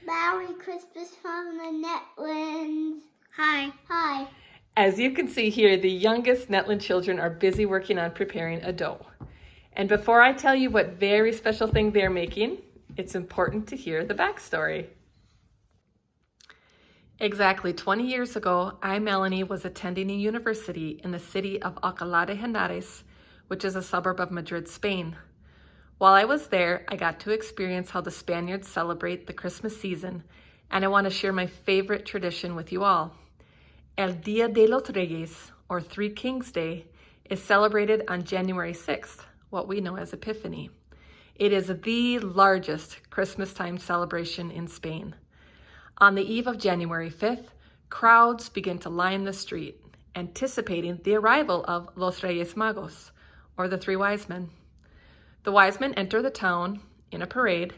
Merry Christmas from the Netherlands. Hi. Hi. As you can see here, the youngest Netland children are busy working on preparing a dough. And before I tell you what very special thing they're making, it's important to hear the backstory. Exactly 20 years ago, I, Melanie, was attending a university in the city of 𝗂𝗍𝗂 Henares, which is a suburb of Madrid, Spain. While I was there, I got to experience how the Spaniards celebrate the Christmas season, and I want to share my favorite tradition with you all. El Día de los Reyes, or Three Kings Day, is celebrated on January 6th, what we know as Epiphany. It is the largest Christmas time celebration in Spain. On the eve of January 5th, crowds begin to line the street, anticipating the arrival of Los Reyes Magos, or the Three Wise Men. The wise men enter the town in a parade,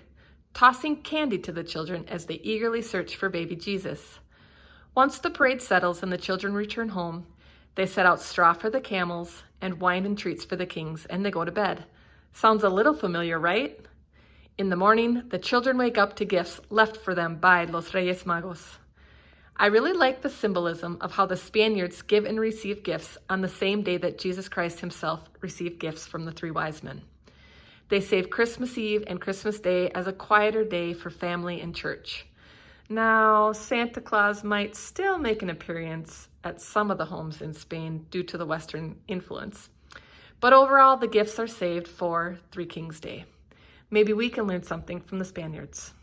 tossing candy to the children as they eagerly search for baby Jesus. Once the parade settles and the children return home, they set out straw for the camels and wine and treats for the kings, and they go to bed. Sounds a little familiar, right? In the morning, the children wake up to gifts left for them by Los Reyes Magos. I really like the symbolism of how the Spaniards give and receive gifts on the same day that Jesus Christ himself received gifts from the Three Wise Men. They save Christmas Eve and Christmas Day as a quieter day for family and church. Now, Santa Claus might still make an appearance at some of the homes in Spain due to the Western influence. But overall, the gifts are saved for Three Kings Day. Maybe we can learn something from the Spaniards.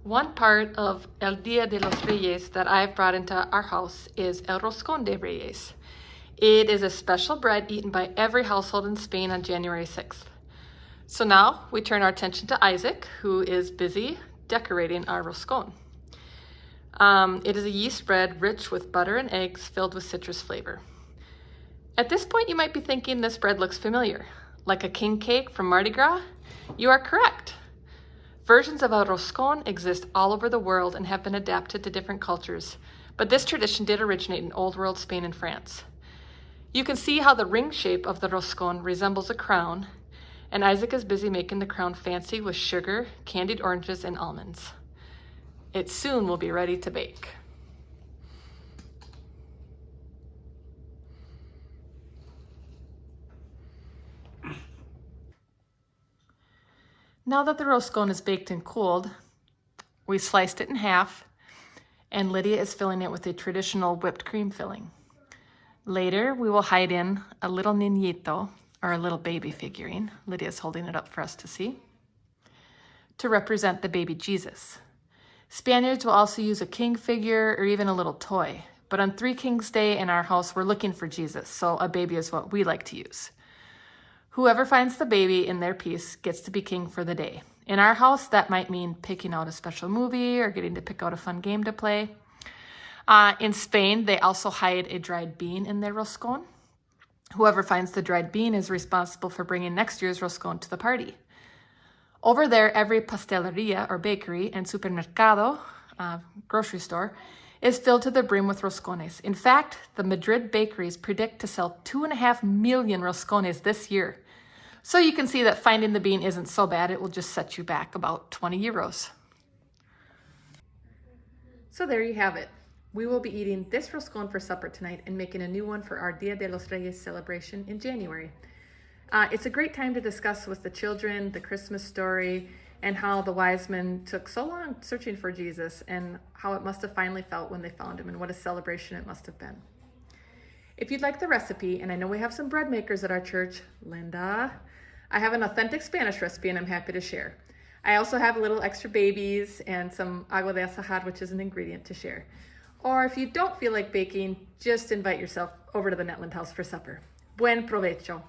One part of El Día de los Reyes that I've brought into our house is el roscón de Reyes. It is a special bread eaten by every household in Spain on January 6th. So now we turn our attention to Isaac, who is busy decorating our roscón. It is a yeast bread rich with butter and eggs filled with citrus flavor. At this point, you might be thinking this bread looks familiar, like a king cake from Mardi Gras. You are correct. Versions of el roscón exist all over the world and have been adapted to different cultures, but this tradition did originate in Old World Spain and France. You can see how the ring shape of the roscón resembles a crown, and Isaac is busy making the crown fancy with sugar, candied oranges, and almonds. It soon will be ready to bake. Now that the roscón is baked and cooled, we sliced it in half, and Lydia is filling it with a traditional whipped cream filling. Later, we will hide in a little niñito, or a little baby figurine. Lydia's holding it up for us to see, to represent the baby Jesus. Spaniards will also use a king figure or even a little toy, but on Three Kings Day in our house, we're looking for Jesus, so a baby is what we like to use. Whoever finds the baby in their piece gets to be king for the day. In our house, that might mean picking out a special movie or getting to pick out a fun game to play. In Spain, they also hide a dried bean in their roscón. Whoever finds the dried bean is responsible for bringing next year's roscón to the party. Over there, every pastelería or bakery and supermercado, grocery store, is filled to the brim with roscones. In fact, the Madrid bakeries predict to sell 2.5 million roscones this year. So you can see that finding the bean isn't so bad. It will just set you back about 20 euros. So there you have it. We will be eating this roscón for supper tonight and making a new one for our Día de los Reyes celebration in January. It's a great time to discuss with the children the Christmas story and how the wise men took so long searching for Jesus and how it must have finally felt when they found him and what a celebration it must have been. If you'd like the recipe, and I know we have some bread makers at our church, Linda, I have an authentic Spanish recipe and I'm happy to share. I also have little extra babies and some agua de azahar, which is an ingredient to share. Or if you don't feel like baking, just invite yourself over to the Netland house for supper. Buen provecho.